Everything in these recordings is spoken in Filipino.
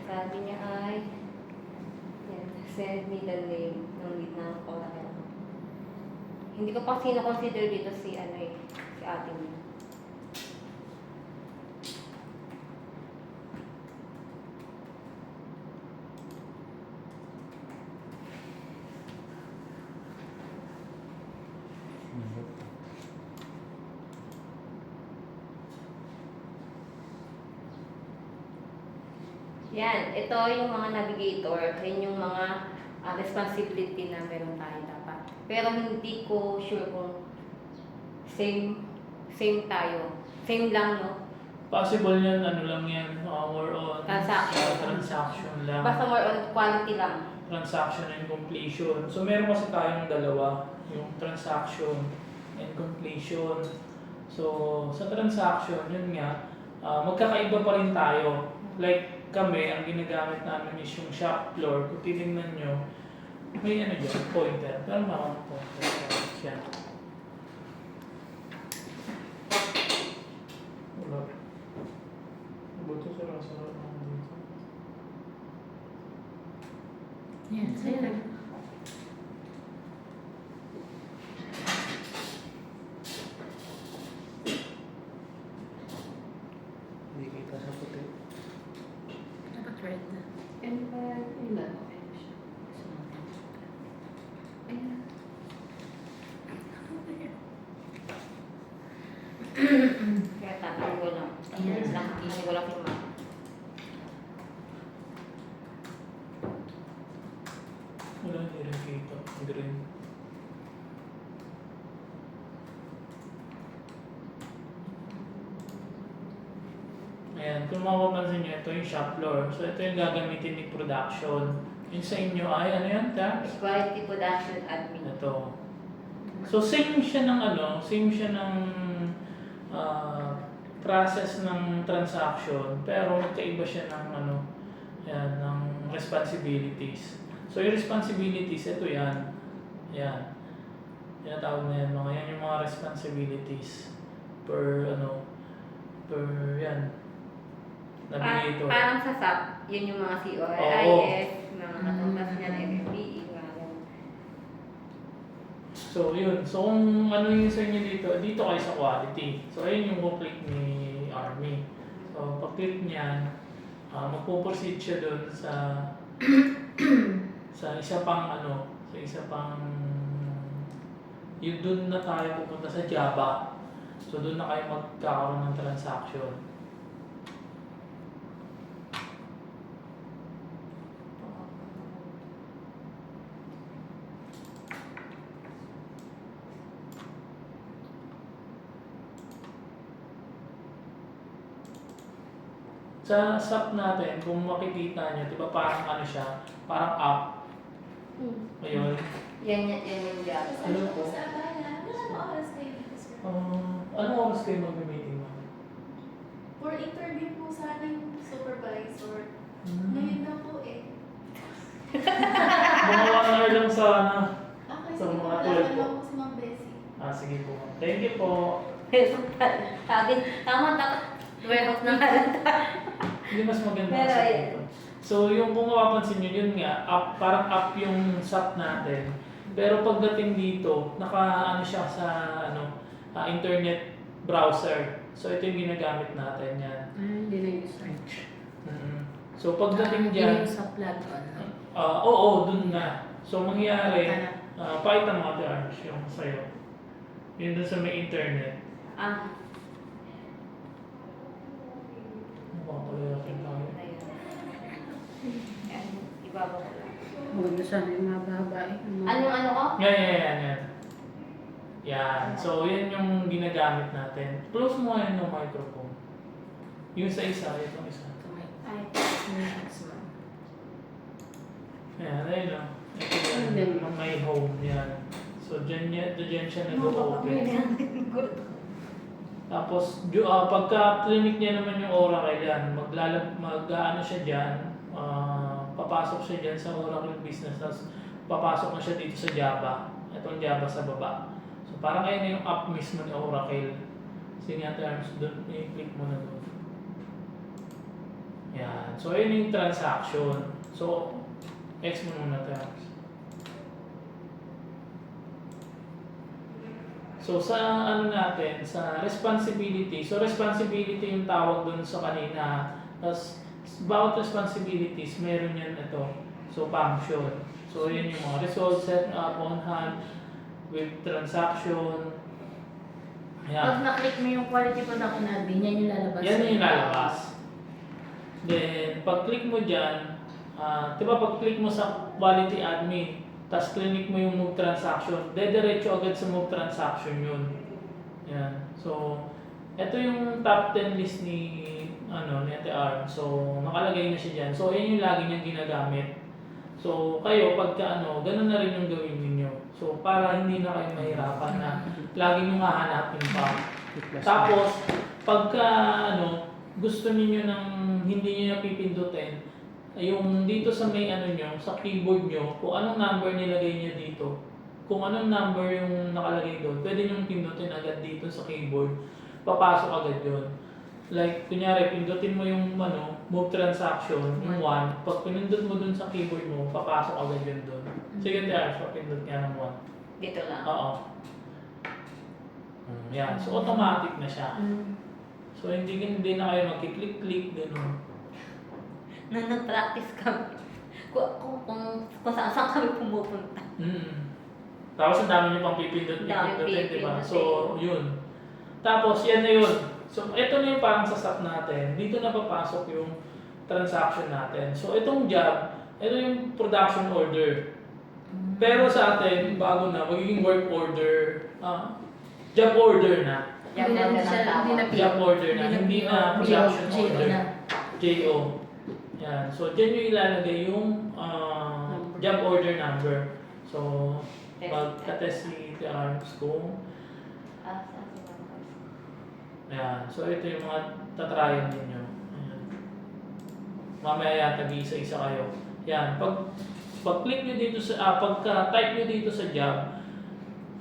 Sabi niya ay, yan, send me the name ng lead ng Oracle. Hindi ko pa sino-consider dito si si ate niya. Yan, ito yung mga navigator, yan yung mga responsibility na meron tayo dapat. Pero hindi ko sure kung same tayo. Same lang, no? Possible yan, ano lang yan, more on transaction lang. Basta more on quality lang. Transaction and completion. So meron kasi tayong dalawa, yung transaction and completion. So sa transaction, yun nga, magkakaiba pa rin tayo. Like kami, ang ginagamit namin is yung shop floor. Kung titingnan nyo, may ano dyan, pointer. Pero mga pointer. Yan. Wala. Buto sa rasa lang dito. Yan, sa'yo. Hindi kita sa puti. Dapat red na. And ilan? Ayan. Kaya tatang ko lang. Yes. Hindi ko lang firma. Wala, hindi rin kita. Green. Ayan, kung mapapansin nyo, ito yung shop floor. So, ito yung gagamitin ni production. Yung sa inyo ay, ano yan, tax? Quality Production Admin. Ito. So, same siya ng process ng transaction, pero magkaiba siya ng yan, ng responsibilities. So, yung responsibilities, ito yan. Yan. Tinatawag na yan, yan yung mga responsibilities per, yan. Navigator. Parang sa SAP, yun yung mga COIS, mga katumbas niya na FFPE, mga ganun. So, yun. So, kung ano yung sa inyo dito kayo sa quality. So, ayun yung click ni Army. So, pag-click niyan, magpo-proceed siya doon sa isa pang yun doon na tayo pupunta sa Java. So, doon na kayo magkakaroon ng transaction. Sa SAP natin, kung makikita nyo, di ba parang siya, parang app. Ayun. Yan yung job. Ano po? Sa bayan, anong oras kayo dito, sir? Ano oras kayo mag-meeting mo? For interview po sana yung supervisor. Ngayon na po eh. Mga 1 hour lang sana. Okay, So, sige po. mga Wala 12 po. po si Ma'am Bessie. Sige po. Thank you po. Sabi, tama, dapat warehouse na nga lang tayo. Hindi mas maganda Pero, sa ayan. dito. So, yung kung mapapansin nyo, yun nga, parang app yung SAP natin. Pero pagdating dito, ano siya sa internet browser. So, ito yung ginagamit natin yan. Hindi na yung search. So, pagdating Hindi dyan, yung sa plug on. oo, dun na. So, mangyayari, pakita mo Ate Arms yung sa'yo. Yun dun sa may internet. Mapapalayakin tayo. Ayun. Yan, ibaba ko lang. Huwag na sana yung mababa eh. Ano ko? Yan. Yan. So, yan yung ginagamit natin. Close mo yan yung microphone. Yung sa isa, itong isa. Ay, Ayan, ayun o. Ito yan, yung may home yan. So, dyan siya nag-open. Tapos, pagka-clinic niya naman yung Oracle yan, mag-ano siya dyan, papasok siya dyan sa Oracle Business, tapos papasok na siya dito sa Java. Itong Java sa baba. So, parang ayun na yung app mismo ni Oracle. Sige nga terms, doon, i-click mo na doon. Yan. So, yun yung transaction. So, X mo muna tayo. So, sa ano natin, sa responsibility. So, responsibility yung tawag dun sa kanina. Tapos, bawat responsibilities, meron yan ito. So, function. So, yun yung mga results, set up, on hand, with transaction. Pag Yan. na-click mo yung quality production admin, yan yung lalabas. Yan yung lalabas. Then, pag click mo dyan, di ba pag click mo sa quality admin, tapos click mo yung move transaction, dediretso agad sa move transaction yun. Yan. So, ito yung top 10 list ni ni Ate R. So, nakalagay na siya dyan. So, yan yung lagi niyang ginagamit. So, kayo, pagka ganun na rin yung gawin ninyo. So, para hindi na kayo mahirapan na lagi nyo hahanapin pa. Tapos, pagka gusto niyo ng hindi niyo napipindutin, yung dito sa may nyo, sa keyboard nyo, kung anong number nilagay niya dito, kung anong number yung nakalagay doon, pwede nyo pindutin agad dito sa keyboard, papasok agad yun. Like, kunyari, pindutin mo yung move transaction, yung 1, pag pinindot mo dun sa keyboard mo, papasok agad yun doon. Sige, Tiara, pindot nga ng 1. Dito lang. Oo. Yan. So, automatic na siya. So, hindi na kayo magkiklik-click, gano'n. Nung nag-practice kami, kung saan kami pumupunta. Tapos, ang dami niyo pang pipindutin, di ba? So, yun. Tapos, yan na yun. So, ito na yung parang sasap natin. Dito na papasok yung transaction natin. So, itong job, ito yung production order. Pero sa atin, bago na, magiging work order, job order na. Job order na, hindi na production order. JO. Yan. So, dyan yung ilalagay yung job order number. So, magka-test si TRs kung ayan. So, ito yung mga tatryan ninyo. Ayan. Mamaya yata isa-isa kayo. Yan. Pag-click nyo dito sa, pagka-type nyo dito sa job,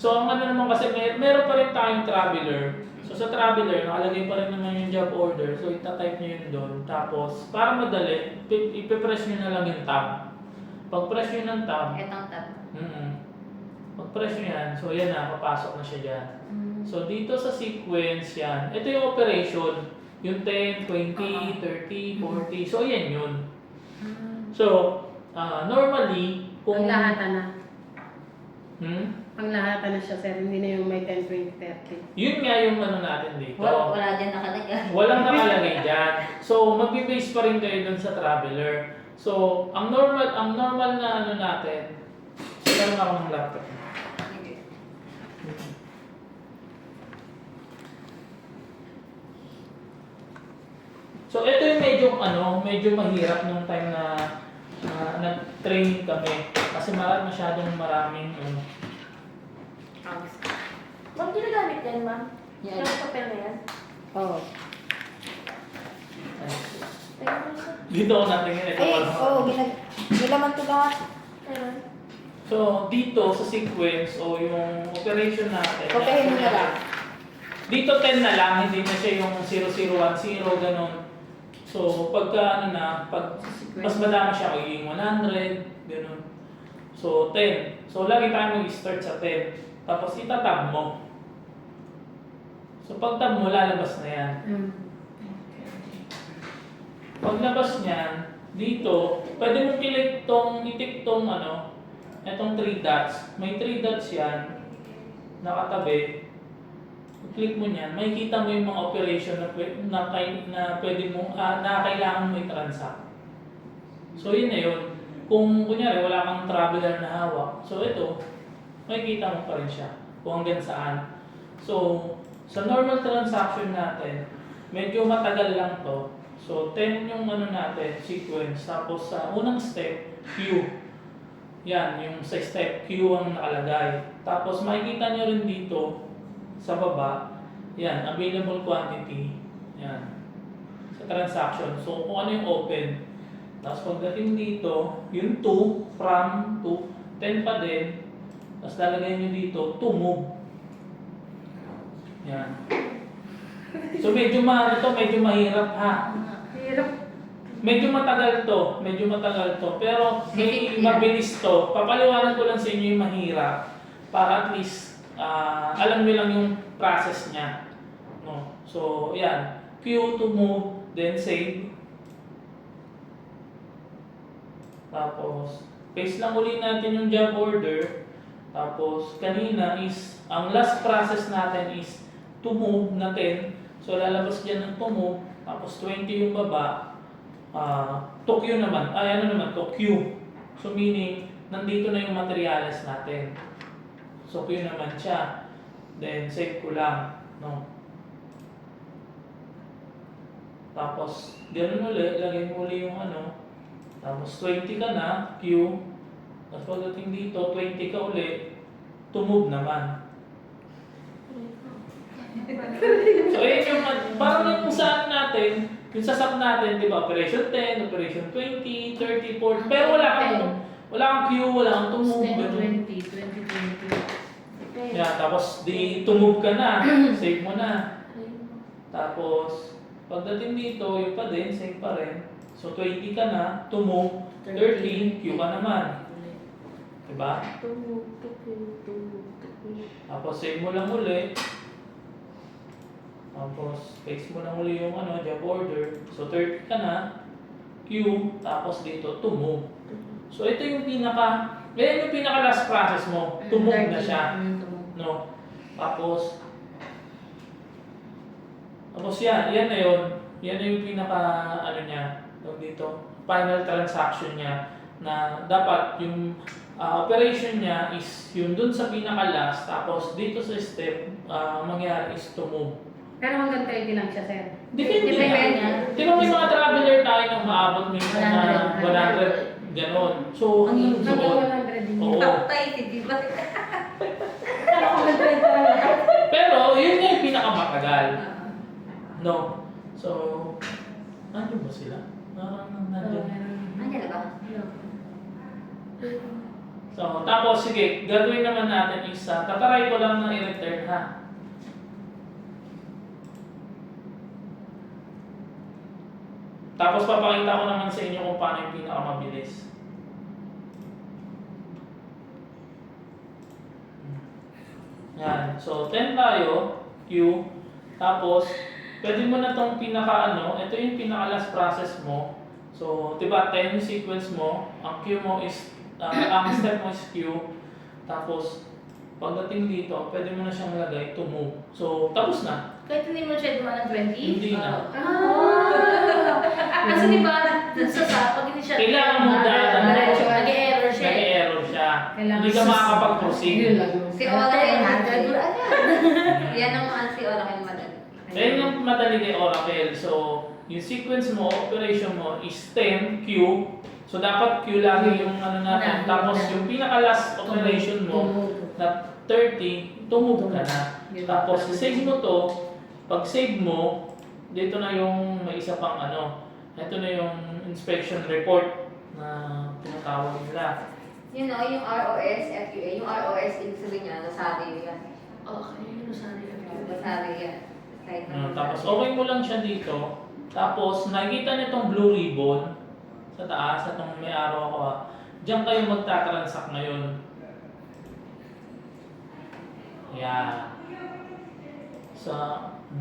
so, ang naman kasi, meron pa rin tayong traveler. So, sa traveler, nakalagay pa rin naman yung job order. So, ita-type nyo yun doon. Tapos, para madali, ipipress nyo na lang yung tab. Pag-press nyo ng tab, Itong tab. pag-press nyo yan, so yan na, papasok na siya dyan. So, dito sa sequence yan, ito yung operation. Yung 10, 20, 30, 40. So, yan yun. So, normally, kung... Panglahatan na. Panglahatan na siya, sir. Hindi na yung may 10, 20, 30. Yun nga yung natin dito. Wala dyan nakalagay. Walang nakalagay dyan. So, magbe-base pa rin kayo dun sa traveler. So, ang normal na natin, meron ako ng laptop. So, ito yung medyo mahirap nung time na nag-training kami. Kasi masyadong maraming Ma'am, ginagamit yan, ma'am? Yan. Yung papel na yan? Oo. Tingnan mo siya. dito ako natingin. Ito Gilaman to lahat. Ayun. So, dito sa sequence o yung operation natin. Kopihin mo na lang. Dito 10 na lang, hindi na siya yung 0010, ganun. So, pagka pag mas madami siya, magiging 100, ganun. So, 10. So, lagi tayo mag-start sa 10. Tapos, itatab mo. So, pag tab mo, lalabas na yan. Paglabas niyan, dito, pwede mo itik tong etong 3 dots. May 3 dots yan, nakatabi. Click mo niyan, makikita mo yung mga operation na pwede mo, na kailangan mo i-transact. So, yun na yun. Kung kunyari, wala kang traveler na hawak, so ito, makikita mo pa rin siya kung hanggang saan. So, sa normal transaction natin, medyo matagal lang to. So, 10 yung natin, sequence. Tapos sa unang step, Q. Yan, yung sa step Q ang nakalagay. Tapos makikita nyo rin dito, sa baba, yan, available quantity. Yan. Sa transaction. So, kung ano yung open. Tapos pagdating dito, yung to, from, to, 10 pa din. Tapos lalagay nyo dito, to move. Yan. So, medyo mahirap ha. Hirap. Medyo matagal to. Pero may Sisip yan. mabilis to. Papaliwanag ko lang sa inyo yung mahirap para at least alam nyo lang yung process niya. No? So, yan. Q to move, then save. Tapos, paste lang uli natin yung job order. Tapos, kanina is, ang last process natin is to move na 10. So, lalabas dyan ng to move. Tapos, 20 yung baba. To Q naman. Ano naman? To Q. So, meaning, nandito na yung materials natin. So, Q naman siya. Then, save ko lang. No? Tapos, ganun ulit. Lagay mo ulit yung ano. Tapos, 20 ka na. Q. Tapos, pagdating dito, 20 ka ulit. To move naman. So, ayun yung, parang yung saan natin, yung sa sub natin, di ba, operation 10, operation 20, 30, 40, pero wala kang Q, wala kang to move. 10, Ganun. 20, 20, 20. Yeah, tapos di to move ka na, save mo na. Tapos, pagdating dito, yung pa din, save pa rin. So, 20 ka na, to move, 30, Q ka naman. Diba? Tapos, save mo lang uli. Tapos, paste mo lang uli yung ano, job order. So, 30 ka na, Q, tapos dito, to move. So, ito yung yan yung pinaka last process mo. To move na siya. No? Tapos yan na yun. Yan na yung pinaka, ano niya, dito, final transaction niya, na dapat yung operation niya is yun dun sa pinaka last, tapos dito sa step, mangyari is to move. Pero hanggang 30 lang siya, sir. Depende Depende. yan. Di ba may mga traveler tayo na maabot minsan na 100, ganon. So, Hanggang suot. 100 din. Oo. Tapos, di ba? Kala ko hanggang 30 lang lahat. Pero, yun nga yung pinakamatagal. No? So, nandiyan ba sila? Nandiyan. Nandiyan na ba? So, tapos, sige, gagawin naman natin is, tataray ko lang na i-return ha. Tapos, papakita ko naman sa inyo kung paano yung pinakamabilis. Yan. So, 10 tayo, Q. Tapos, pwede mo na itong ito yung pinaka last process mo. So, diba, 10 yung sequence mo, ang Q mo is, ang step mo is Q. Tapos, pagdating dito, pwede mo na siyang lagay to move. So, tapos na. Kahit hindi mo siya dumaan ng 20? Hindi na. Kasi di ba, pag hindi siya... Kailangan mo daan. Diretso, nag-error siya. Nag-error siya. Kailangan Hindi ka makakapag-proceed. Si Oracle. Yan ang si Oracle madali. Then yung madali kay Oracle, so yung sequence mo, operation mo is 10, Q. So dapat Q lagi yung ano natin. Tapos yung pinaka-last operation mo na 30, tumove ka na. Tapos save mo to. Pag save mo, dito na yung may isa pang ito na yung inspection report na tinatawag nila. Yun o, yung ROS, FQA. Yung ROS, ibig sabihin niya, nasari yan. Okay, Nasari yan. Kahit Tapos okay mo lang siya dito. Tapos nakikita niyo itong blue ribbon sa taas, itong may araw ako Diyan kayo magta-transact ngayon. Yan.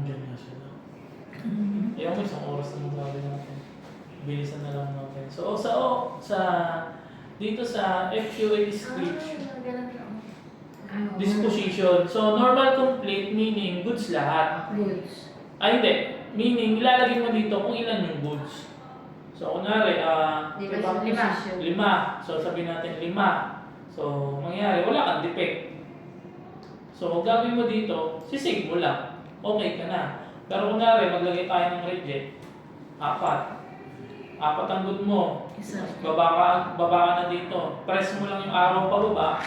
Diyan nga sila. Ayaw mo isang oras na maglabi natin. Bilisan na lang natin. So dito sa FQA description, disposition. So normal complete meaning goods lahat. Goods. Hindi. Meaning, ilalagay mo dito kung ilan yung goods. So, kunwari, lima. So, sabihin natin 5. So, mangyari, wala kang defect. So, gagawin mo dito, sisave mo lang. Okay ka na. Pero kunwari, maglagay tayo ng reject. 4 ang good mo. Isa. Baba ka na dito. Press mo lang yung arrow pababa.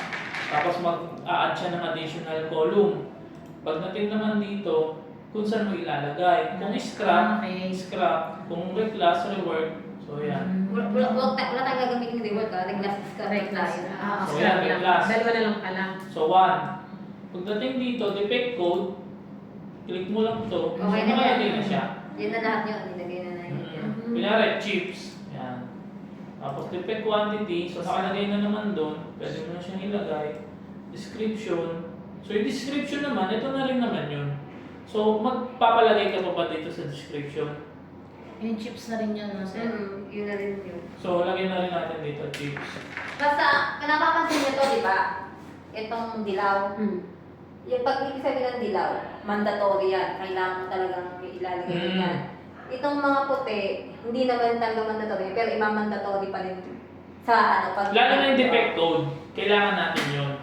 Tapos mag-a-add siya ng additional column. Pagdating naman dito, kung saan mo ilalagay. Kung scrap, scrap. Kung reclass, rework. So, yan. Wala tayong gagamitin ng reward ka. Nag-last correct tayo. So, yan, may class. Dalawa na lang pala. So, 1. Pagdating dito, defect code, click mo lang ito. Okay na yan. Nakalagay na siya. Yan na lahat yun. Nilagay na yun. Kunyari, chips. Yan. Tapos defect quantity. So nakalagay na naman doon. Pwede mo na siyang ilagay. Description. So yung description naman, ito na rin naman yun. So magpapalagay ka pa ba dito sa description? Yung chips na rin yun, no, sir? Yun na rin yun. So lagay na rin natin dito, chips. Basta, napapansin niyo to, di ba? Itong dilaw. Yung pag ibig sabihin ng dilaw, mandatory yan. Kailangan mo talagang ilalagay yan. Itong mga puti, hindi naman talaga mandatory, pero imamandatory pa rin sa ano. Pag Lalo na yung defect code, kailangan natin yun.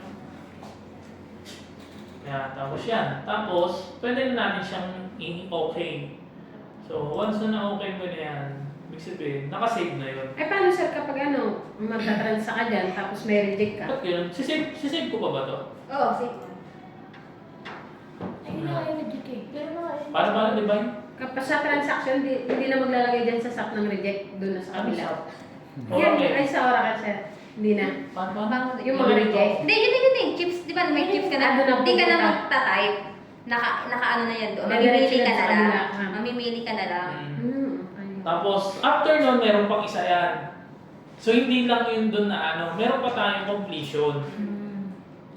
Yan, tapos yan. Tapos, pwede na natin siyang i-okay. So, once na na-okay mo na yan, ibig sabihin, nakasave na yun. Eh, paano, sir, kapag ano, magta-transa ka dyan, tapos may reject ka? Ba't yun? Sisave ko pa ba to? Oo, sige. Ay, yung reject eh. Pero mga Paano, di ba? Kapag sa transaction, hindi na maglalagay dyan sa SAP ng reject, doon na sa kabila. Yan, Okay. ay sa Oracle, sir. Hindi na. Paano? Yung mga reject. Hindi, yun. Chips, di ba? May chips ka na. Doon na Hindi ka na pupunta. magta-type. Naka ano na yan doon. Diretso Mamimili ka lang na sa lang. kabila. Mamimili ka na lang. Okay. Tapos, after nun, meron pang isa yan. So, hindi lang yun dun na ano, meron pa tayong completion.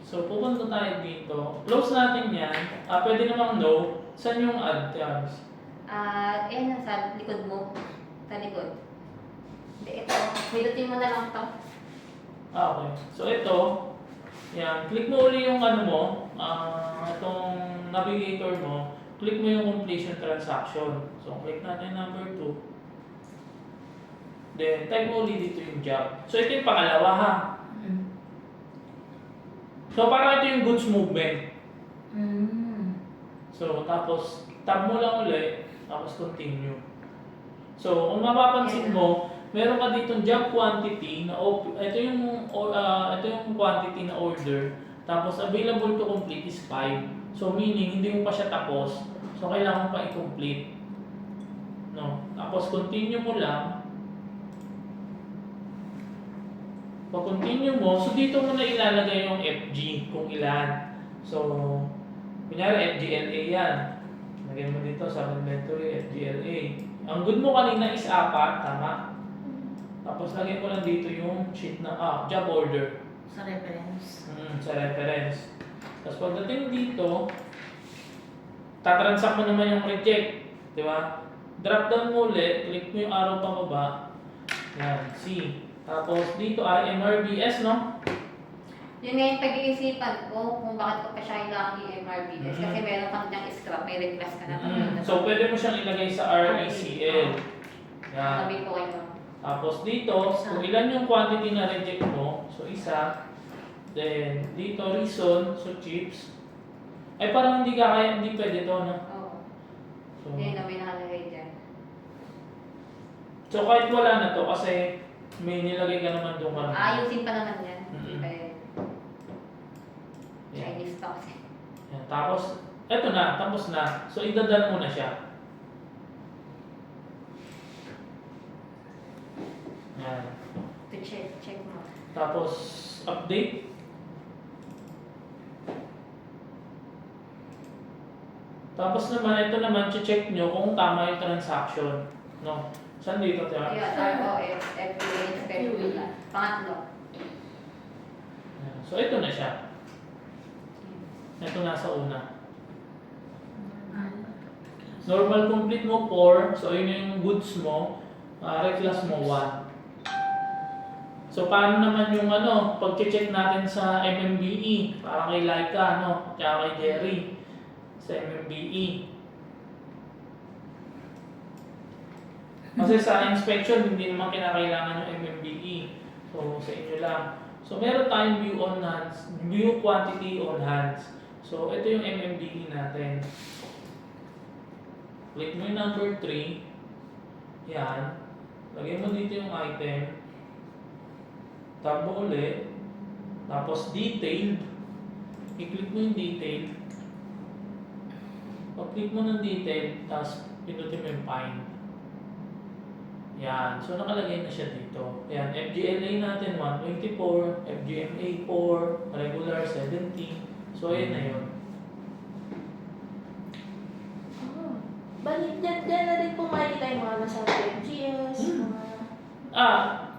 So, pupunta tayo dito. Close natin yan. Pwede namang no. Saan yung add tabs? Ayan, sa likod mo. Sa likod. Hindi, ito. Milutin mo na lang ito. Okay. So, ito. Yan. Click mo uli yung ano mo. Itong navigator mo. Click mo yung completion transaction. So, click natin number 2. Then, type mo uli dito yung job. So, ito yung pangalawa ha. So, parang ito yung goods movement. So, tapos, tab mo lang ulit, tapos continue. So, kung mapapansin mo, meron ka ditong job quantity na ito yung quantity na order, tapos available to complete is 5. So, meaning, hindi mo pa siya tapos. So, kailangan mo pa i-complete. No? Tapos, continue mo lang. Pag continue mo, so dito mo na ilalagay yung FG kung ilan. So, kunyari FGLA yan. Lagay mo dito sa inventory, FGLA. Ang good mo kanina is 4, tama? Tapos lagay mo lang dito yung sheet na, job order. Sa reference. Sa reference. Tapos pagdating dito, tatransact mo naman yung reject. Di ba? Drop down mo ulit, click mo yung arrow pababa. Yan, C. Tapos dito ay MRBS, no? Yun nga yung pag-iisipan ko kung bakit ko pa siya kailangan yung MRBS. Kasi meron kang diyang scrap, may request ka na. So, pwede mo siyang ilagay sa RECL. Yan. Sabi ko kayo. Tapos dito, kung ilan yung quantity na reject mo, so isa. Then, dito, reason, so chips. Ay, parang hindi ka kaya, hindi pwede to, no? Oo. So, Yun na may nakalagay dyan. so kahit wala na to, kasi may nilagay ka naman doon ka. Ayusin pa naman yan. Mm-mm. Kaya Yan. Chinese talk. Yan. Tapos, eto na, tapos na. So, idadal mo na siya. Yan. To check mo. Tapos, update. Tapos naman, ito naman, check nyo kung tama yung transaction. No? Saan dito, Tia? Ayun, ROS, FBA, FBA. Pangatlo. Yan. So, ito na siya. Ito nasa una. Normal complete mo 4. So, yun yung goods mo. Reclass mo 1. So, paano naman yung pag-check natin sa MMBE? Para kay Laika, kaya kay Jerry. Sa MMBE. Kasi sa inspection, hindi naman kinakailangan yung MMBE. So, sa inyo lang. So, meron tayong view on hands, view quantity on hands. So, ito yung MMBE natin. Click mo yung number 3. Yan. Lagay mo dito yung item. Tab mo ulit. Tapos detailed. I-click mo yung detailed. Pag-click mo ng detailed, tapos pinutin mo yung find. Yan. So, nakalagay na siya dito. Yan. FGLA natin 124. FGMA 4. Regular 70. So, ayan na yun. Balik, dyan na rin po makikita yung mga nasa FGS, mga...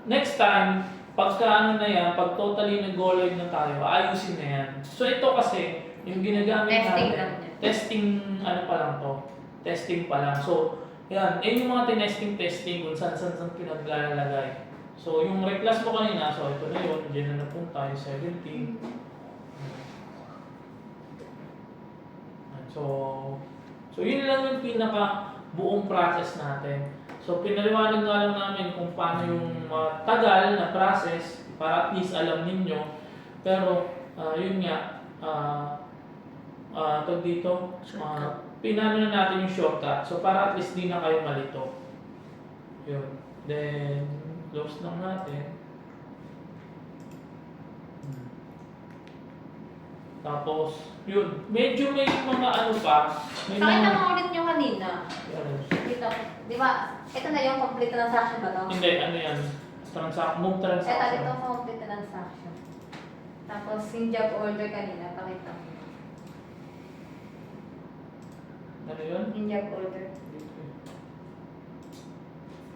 Next time, pagka ano na yan, pag totally nag-go-live na tayo, ayusin na yan. So ito kasi, yung ginagamit Testing natin, lang yan. testing ano pa lang to, testing pa lang. So, yan, yung mga tinesting kung saan pinaglalagay. So, yung reclass mo kanina, so ito na yun, dyan na napunta, yung 17. So yun lang yung pinaka buong process natin. So, pinaliwanag nga lang namin kung paano yung tagal na process para at least alam ninyo. Pero, yun nga, tag dito, pinano na natin yung shortcut. So, para at least di na kayo malito. Yun. Then, close lang natin. Tapos, yun. Medyo may mga ano pa. May Pakita mga... mo ulit yung kanina. Dito. Di ba? Ito na yung complete transaction ba to? Hindi, ano yan? Move Ito, transaction. dito complete transaction. Tapos yung job order kanina, pakita mo. Ano yun? Yung job order.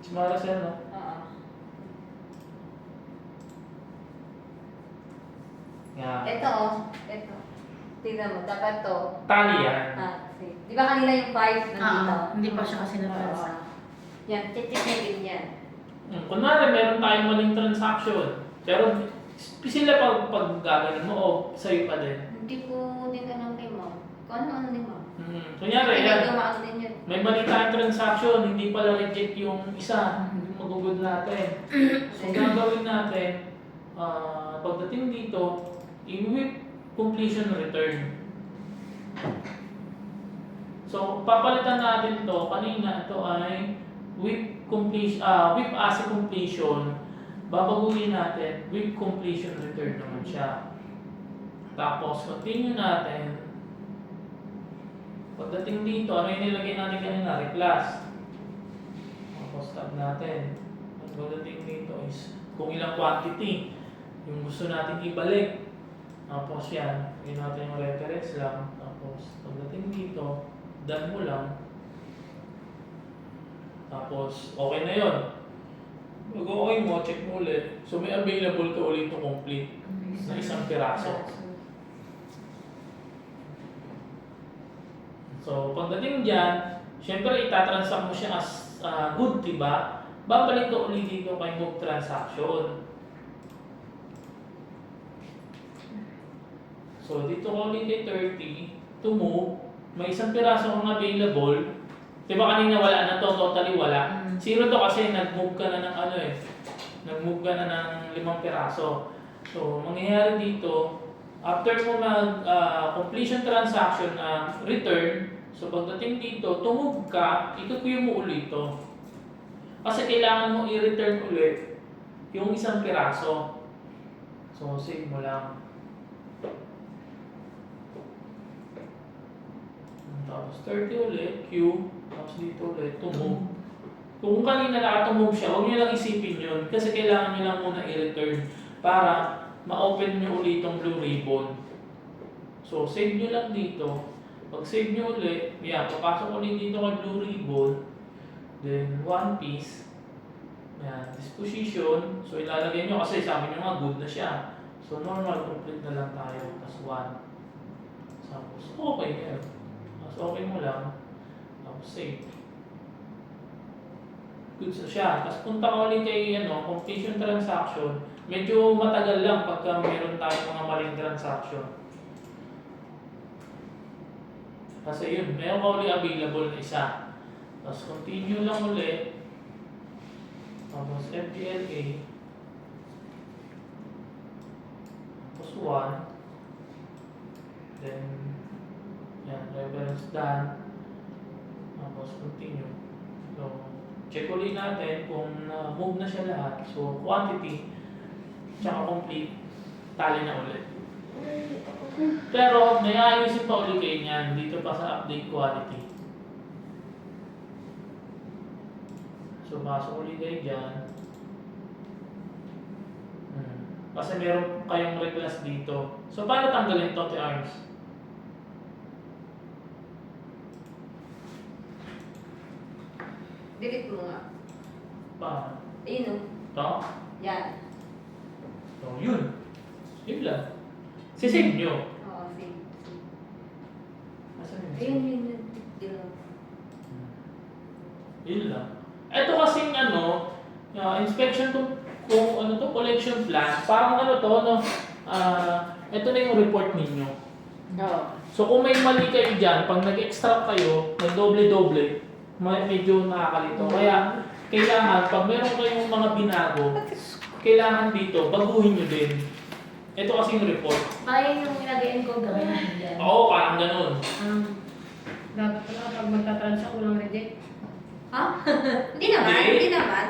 Si Maricel, no? Oo. Yan. Ito oh. Ito. Tignan mo, dapat to. Tali yan. See. Di ba kanina yung 5 nandito? Hindi pa siya kasi napansa. Yan, check na din yan. Kunwari, meron tayong maling transaction. Pero, sila pag gaganon mo, o sa'yo pa din. Hindi ko din alam kay ma'am. Kung ano ni ma'am. Kunyari, Hindi yan. dumaan din yun. May mali tayong transaction, hindi pala reject yung isa. Hindi magugod natin. So, gagawin natin, pagdating dito, i-whip completion return. So, papalitan natin to. Kanina, ito ay whip as a completion. Babaguhin natin, whip completion return naman siya. Tapos, continue natin. Pagdating dito, ano yung nilagay natin kanina? Reclass. Tapos, tab natin. At pagdating dito is kung ilang quantity yung gusto natin ibalik. Tapos yan, yun natin yung reference lang. Tapos, pagdating dito, done mo lang. Tapos, okay na yun. Pag okay mo, check mo ulit. So, may available ka ulit to complete na isang piraso. So, pagdating dyan, syempre itatransact mo siya as good, diba? Babalik ka ulit dito kay move transaction. So, dito ka ulit kay 30 to move. May isang piraso kang available. Diba kanina wala na to, totally wala. Zero to kasi nag-move ka na ng ano eh. Nag-move ka na ng 5 piraso. So, mangyayari dito, after mo completion transaction na return, so pagdating dito, tumove ka, ikukuyo mo ulit ito. Kasi kailangan mo i-return ulit yung isang piraso. So, save mo lang. Tapos 30 ulit, Q, tapos dito ulit, tumove. Kung kanina nakatumove siya, huwag nyo lang isipin yun kasi kailangan nyo lang muna i-return para ma-open nyo ulit itong blue ribbon. So, save nyo lang dito. Pag save nyo ulit, yan, papasok ulit dito kay blue ribbon. Then, one piece. Yan, disposition. So, ilalagay nyo kasi sabi nyo nga, good na siya. So, normal, complete na lang tayo. Tapos 1. Tapos, okay yan. Tapos, okay mo lang. Tapos, save. Good na siya. Tapos, punta ka ulit kay completion transaction. Medyo matagal lang pagka meron tayong mga maling transaction. Kasi yun, meron ka ulit available na isa. Tapos continue lang ulit. Tapos FPLA. Tapos 1. Then, yan, reference done. Tapos continue. So, check ulit natin kung move na siya lahat. So, quantity, tsaka complete, tali na ulit. Pero may ayusin pa ulit kayo niyan dito pa sa update quality. So, pasok ulit kayo dyan. Kasi meron kayong request dito. So, paano tanggalin to, T-Arms? Delete mo nga. Paano? Ayun o. Ito? Yan. So, yun. Yun lang. Sisave nyo. Oo, same. Asan yun? Ayun, yun. Dilaw. Yun lang. Ito kasing inspection kung ano to, collection plan, parang ano to, no, ito na yung report ninyo. Oo. So kung may mali kayo dyan, pag nag-extract kayo, nag-doble-doble, medyo nakakalito. Kaya, kailangan, pag meron kayong mga binago, kailangan dito, baguhin nyo din. Ito kasing report. Kaya yung nag-encode na rin. Oo, parang ganun. Dapat pala pag magta-transact walang reject. Ha? Hindi naman. Hindi. Hindi naman.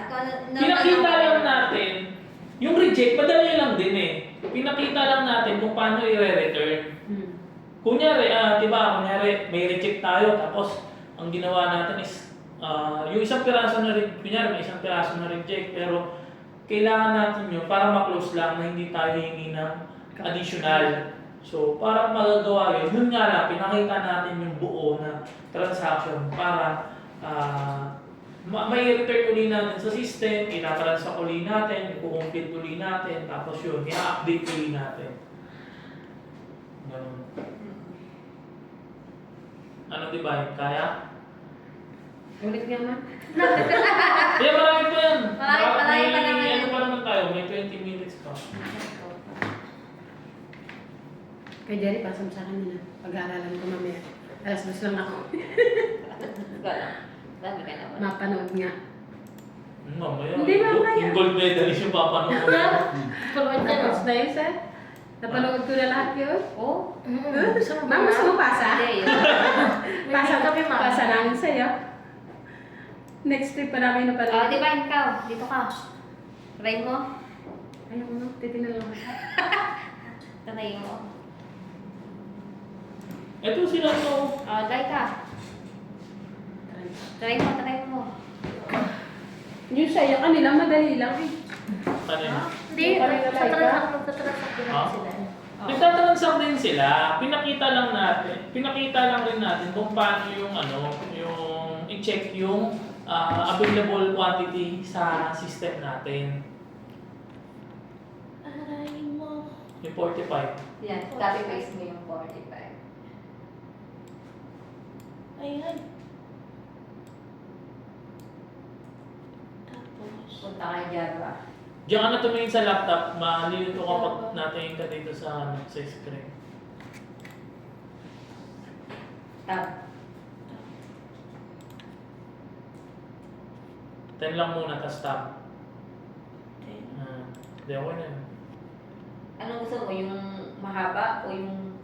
Pinakita lang natin, yung reject, madali lang din eh. Pinakita lang natin kung paano i-return. Kunyari, kunyari, may reject tayo, tapos ang ginawa natin is, yung isang piraso na reject, kunyari may isang piraso na reject, pero kailangan natin yun para ma-close lang na hindi tayo hingi ng additional. So, para magagawa yun nga lang, pinakita natin yung buo na transaction para may return uli natin sa system, itatransact uli natin, i-complete uli natin, tapos yun, i-update uli natin. Ganun. Ano diba? Kaya? Ulit nga man. Kaya marami pa yan. Marami pa naman May yan. ano pa naman tayo, may 20 minutes pa. Kay Jerry, pasam sa akin na. Pag-aaralan ko mamaya. Alas 2 lang ako. Dami ka naman. Mapanood nga. Mamaya, Hindi mamaya. yung gold medalist yung papanood ko. Panood ka na. Na yun, sir? Napanood ko na lahat yun. Oh? Ma'am, gusto mo pasa? Hindi, yun. Pasa namin sa'yo. Next trip pa namin na pala. Di ba ikaw? Dito ka. Try mo. Ayaw mo, titignan lang ako. Try mo. Ito sila to. Try ka. Try mo. Yung sa'yo, kanila madali lang eh. Kanina. Hindi, Yung kanila sa like transact din Ah? sila. Nagtatransact din sila. Pinakita lang rin natin kung paano yung i-check yung available quantity sa system natin. Aray mo. Yung 45. Yan, copy-paste mo yung 45. Ayan. Tapos. Punta kay Java. Diyan ka na tumingin sa laptop, malilito kapag natingin ka dito sa screen. Tab. 10 lang muna, tas tab. Okay. Hindi, okay na yun. Anong gusto mo? Yung mahaba o yung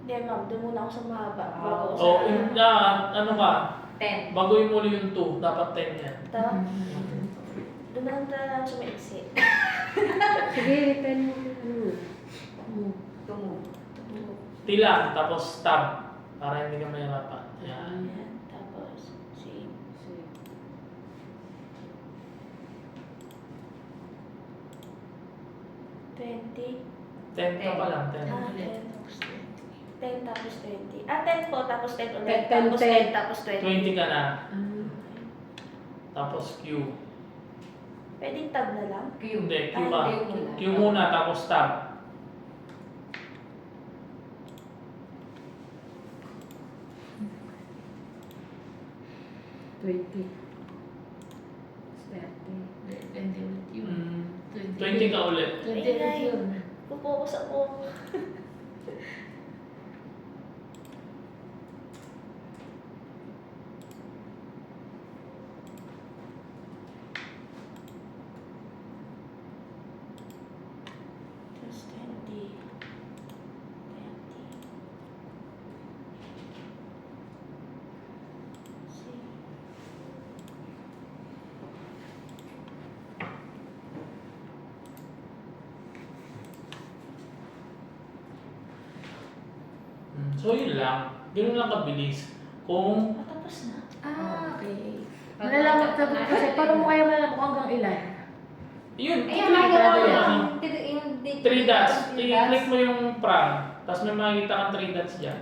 Hindi, ma'am. Doon muna ako sa mahaba. Ah. Bago ako O, sa... ano ka, 10? baguhin mo ulit yung 2, dapat 10 yan. Ito. Doon na lang tayo sa maiksi. Sige, pen mo. Tumog. Tila, tapos tab, para hindi ka mahirapan. Yan. Ayan. Tapos, save. 20. 10 ka pa lang, 10. 10 tapos 20. 10 tapos 20. 10 po, tapos 10 ulit. 10, Tapos 10. 10, tapos 20. 20 ka na, Ah, tapos Q. Pwedeng tab na lang. Q. Hindi, Q Ah, ka. Q muna. Q muna, tapos tab. $20. 20 ka ulit. Pupokus ako. Tapos 20. 20. See. So yun lang. Ganun lang kabilis. Kung Tapos na. okay. Malalaman sa kasi paano mo kaya malalaman kung hanggang ilan? yun, Ayun, click mo makikita mo yung yung 3 dots. I-click mo yung prang. Tapos may makikita kang 3 dots dyan.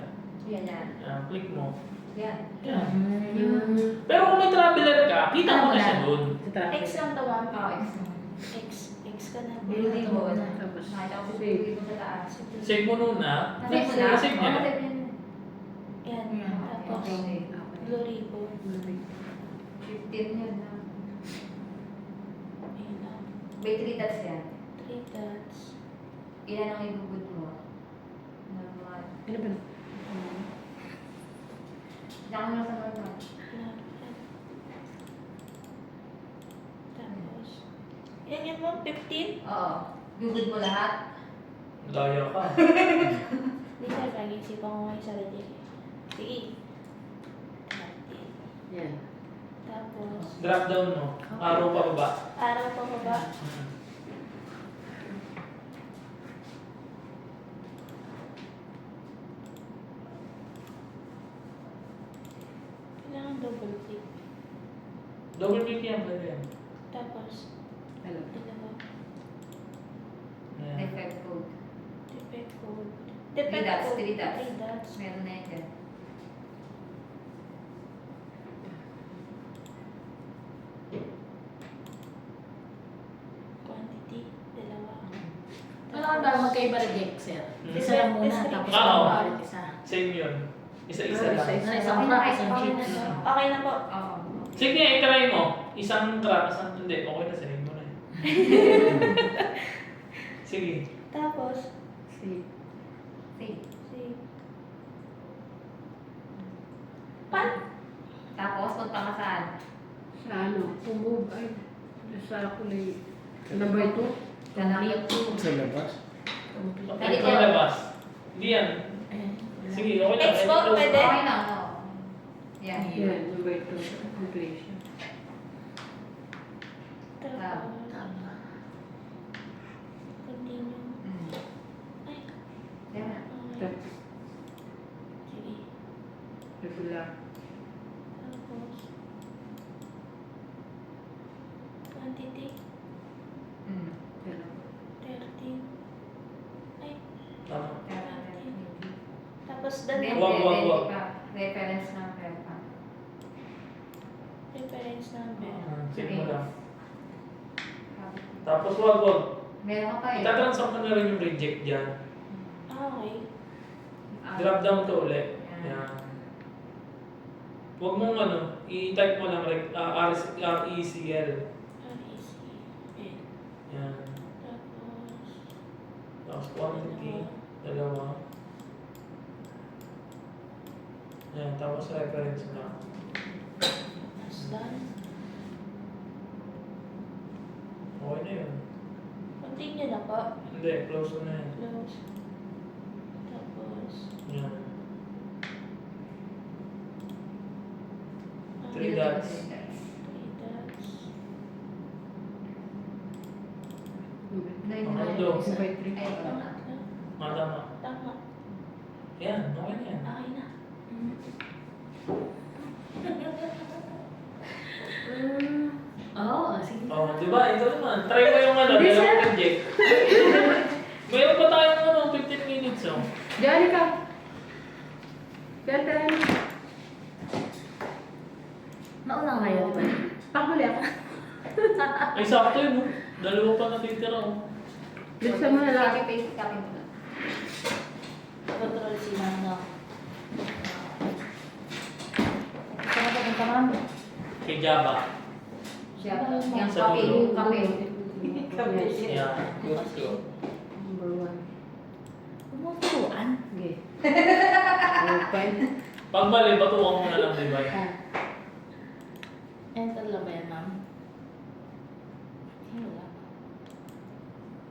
Yan yan. Click mo. Yan. Yan. Yung Pero kung may traveler ka, kita mo na siya doon. sa traffic. X lang to ma'am. Oo, X ka na. Blue ribbon. Tapos, Nakita ko si save. Blue ribbon sa taas. Save mo muna. Save mo na? Save niya na. Oo, save niya na. Yan. Tapos, Okay. blue ribbon. 15 yun na. Ayun na. May 3 dots yan. 3 dots. Ilan ang ibubud mo? Naman. Ano ba? Diyan mo na sa normal. Tapos, yan yan mo, 15? Oo. Ibubud mo lahat. Daya ka. Hindi sir, nag-iisipan ko ngayon sa reject. Sige. 30. Yan. Tapos, Drop down mo. Araw pa baba. araw pa baba. Kailangan double click. Double click yan, pwede yan. Tapos, Hello. dalawa. Ayan. Defect code. Defect code. Three dots, code. 3 dots. 3 dots. Meron na yan dyan. Quantity, dalawa. Ano ka ba magkaiba reject, sir? Hmm. Isa lang muna, tapos Oo. dalawa ulit isa. Same yun. Isa-isa Ah, lang. isa-isa. Ano, isang track, isang Okay sheet. na to. Okay na po. Oo. Sige, i-try mo. Isang track, isang hindi. Okay na, save mo na yun. Sige. Tapos, Save. Save. si... Pan? Tapos, punta ka saan? Sa ano? Kumove. Ay. Sa kulay. Number 2. Sa number 2. Sa labas? Pwede ko labas. Hindi yan. Sige, okay lang. Export, Close. pwede. Okay lang, oo. Yan. Yan. Number 2. Completion. Tapos, continue. Mm. Ay, Yan. okay. Sige. Regular. Tapos, quantity, Mm. Yan. 13. Ay, Tama. tapos the Hindi, next Wag, wag, hindi wag. pa. Reference number pa. reference number. Save mo lang. Tapos wag. Meron ka pa eh. Itatransact mo na rin yung reject dyan. Okay. Ah. Drop down to ulit. Yan. Yan. Huwag mong i-type mo lang RECL. RECL. Yan. Tapos, Tapos quantity. Dalawa. Yan. Tapos reference na. that's done. Okay na yun. Continue na po. Hindi. Close mo na yan. Close. Tapos, Yan. ah, 3 dots. 3 dots. Nine Ano na. to? Number 3. Ay, ito na. Tama. Tama. Yan. Okay na yan. Okay na. Oo, sige. Oh, di ba? Ito naman. Try mo yung Hindi, sir. dalawang reject. Mayroon pa tayong 15 minutes oh. Diyan ka. Diyan tayo. Nauna nga yun, di ba? Pakuli ako. Ay, sakto yun oh. Dalawa pa natitira oh. Bilisan mo na lang. Copy paste, copy mo na. Control C lang, no? Saan ka punta, ma'am? Kay Java. Siya. Yung Sa copy, dulo. copy. Yes. Yan. Good to go. Number 1. Tumuturuan. Okay. Open. Pag mali, batukan mo na lang, di ba? Enter lang ba yan, ma'am? Wala.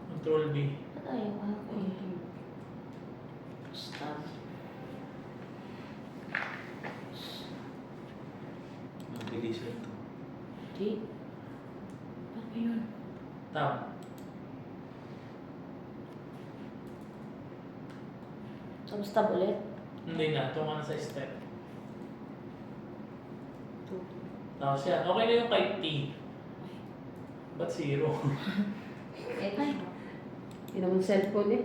Control B. Ba't ayaw ka? Okay. Stop. Mabilis ito. G. Ano yun? Tama. Tapos tab ulit? Hindi na. Ito ka na sa step. 2. Tapos yan. Okay na yung kay T. Ba't 0? Ay. Yun naman cellphone eh.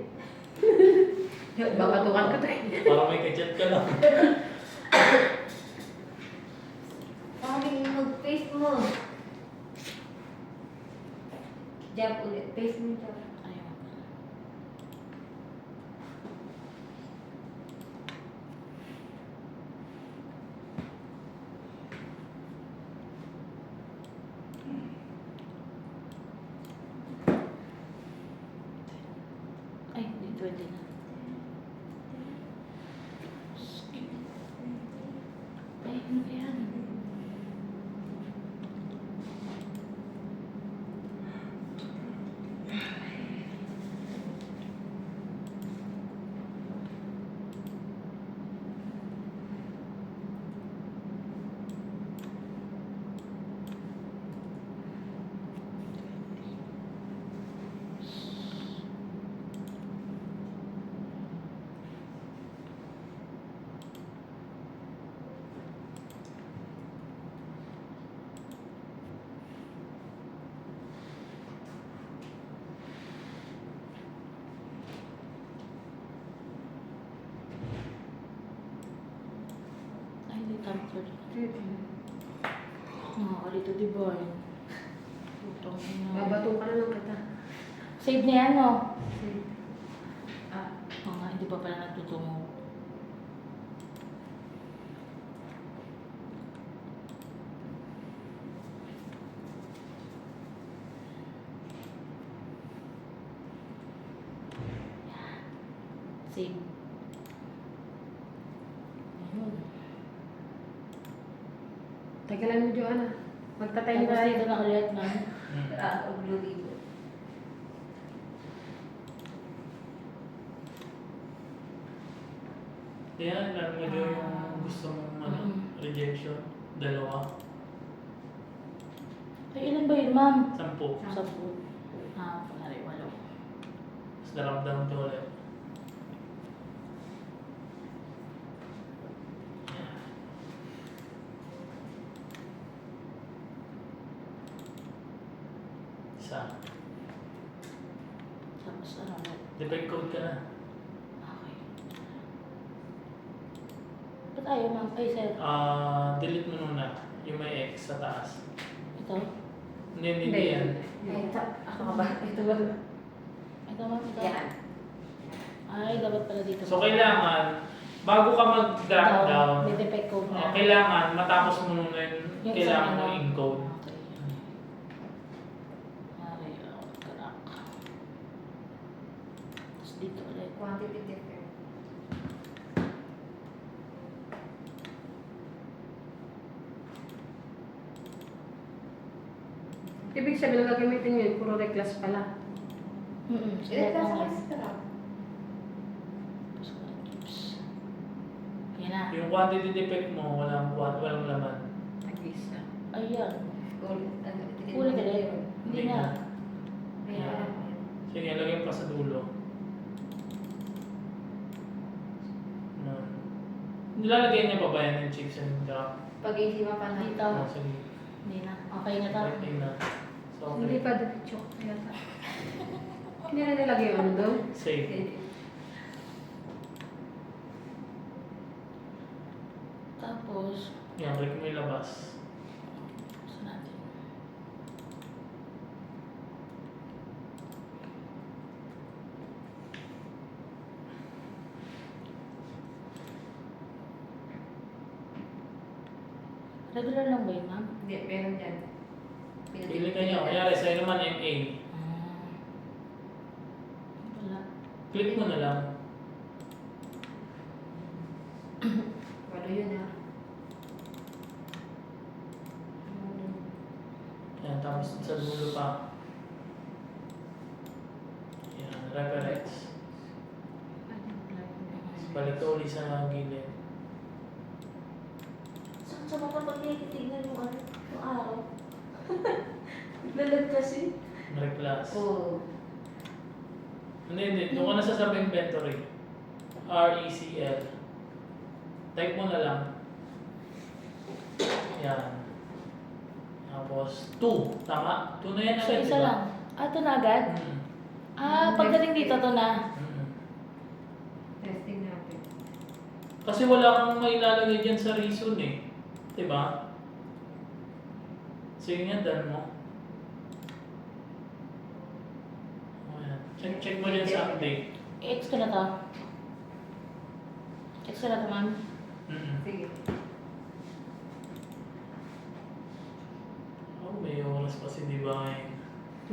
Baka tukan ka tayo. Parang may kachat ka lang. mo. Jab ulit. Face mo jab. Ayun. Ay, hindi 20 na. Ay, ano ba yan? Ay, hindi comfort. Dito di ba? Putong ina. Babato ka na lang kita. Save na yan, no? Ah, Oo nga, hindi pa pala natutungo. Save. Ayun. teka lang mo, Joanna. Magtatay Tapos na dito na ulit, ma'am. Blue ribbon. Kaya alam mo yung gusto mong rejection, 2. Ay, ilan ba yun, ma'am? 10. 10. Ah, panari, 8. Tapos naramdaman ko ulit. Isa. Tapos ano ulit? Defect code ka na. Okay. Ba't ayaw, ma'am? Ay, sir. Delete mo muna yung may X sa taas. Ito? Hindi Hindi. yan. Ay, ako ka ba? Ito ba? Ito, ma'am? Ito? Yan. Ay, dapat pala dito. So kailangan, bago ka mag-drop down, May defect code na. kailangan matapos mo muna yung Yung kailangan sa mo ano. encode. Okay. Ay, karak. Tapos dito ulit. Quantity different. Ibig sabihin na gagamitin yun, puro reclass pala. Ilan ka sa restaurant? Tapos ko ng tips. Yan na. Yung quantity defect mo, walang laman. Tag-isa. Ayan. Ulit. Ulit ulit. Hindi na. Ayan. Sige, lagyan pa sa dulo. Nilalagay niya pa ba yan yung chips and drop? Pag-iisipan pa na. Dito. Sige. Hindi na. Okay na to. Okay na. So, Hindi okay. pa diretso. Yata. Hindi na nilagay yung ano doon. Save. Tapos, Yan, click mo yung labas. saan natin? Regular lang ba yun, ma'am? Hindi, meron dyan. Pili ka niya. Kanyari, sa'yo naman MA. Ah. Wala. Click mo na lang. Walo yun ha. Yan, tapos sa dulo pa. Yan, reference. Balik ka uli sa gilid. Saan sa mata pag titignan yung ano? Yung araw? Lalag kasi. Reclass. Oo. Hindi. Doon ka na sa inventory. RECL. Type mo na lang. Yan. Tapos, 2. Tama? 2 na yan So, agad, isa diba? lang. Ah, ito na agad? Mm. Ah, pagdating dito, ito na. Mm. Testing natin. Kasi wala kang mailalagay dyan sa reason eh. Diba? Sige nga, done mo. Ayan. Check mo dyan sa update. X ko na to. X ko na to, ma'am. Sige. Oh, may oras pa si Divine.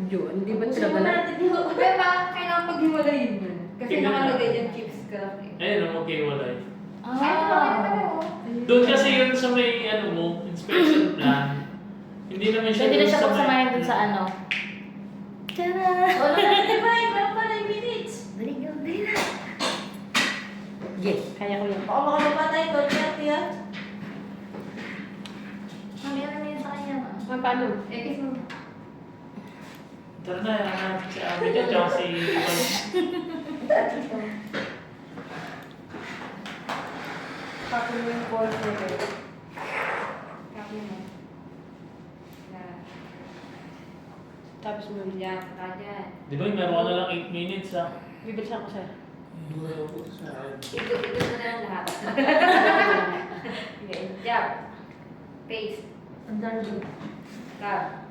Yun, hindi ba Gusto sila mo pala? natin yung... Pero bakit kailangan paghiwalayin yun? Kasi Tingnan nakalagay natin. dyan chips ka lang eh. Ayun, ang magkiwalay. Ah. Doon kasi yun sa may ano mo, inspection plan. Hindi naman siya Pwede na dun siya sa may- pagsamahin dun sa ano. Tara! Wala na, di ba? Meron pa 9 minutes. Dali go, dali na. Yes, kaya ko yun. Baka makalapatay ko, tiya. Mami, ano na yun sa kanya, ma'am? Ah, paano? Eh, kasi Tara na, si Ami dyan, tsaka si Divine. copy mo yung call for Copy mo. Yan. Tapos mo. Yan, dyan. Divine, meron ka na lang 8 minutes ha. Bibilisan ko sir. Ito na lang lahat. Okay, jab. Paste. Ang dami. Tab.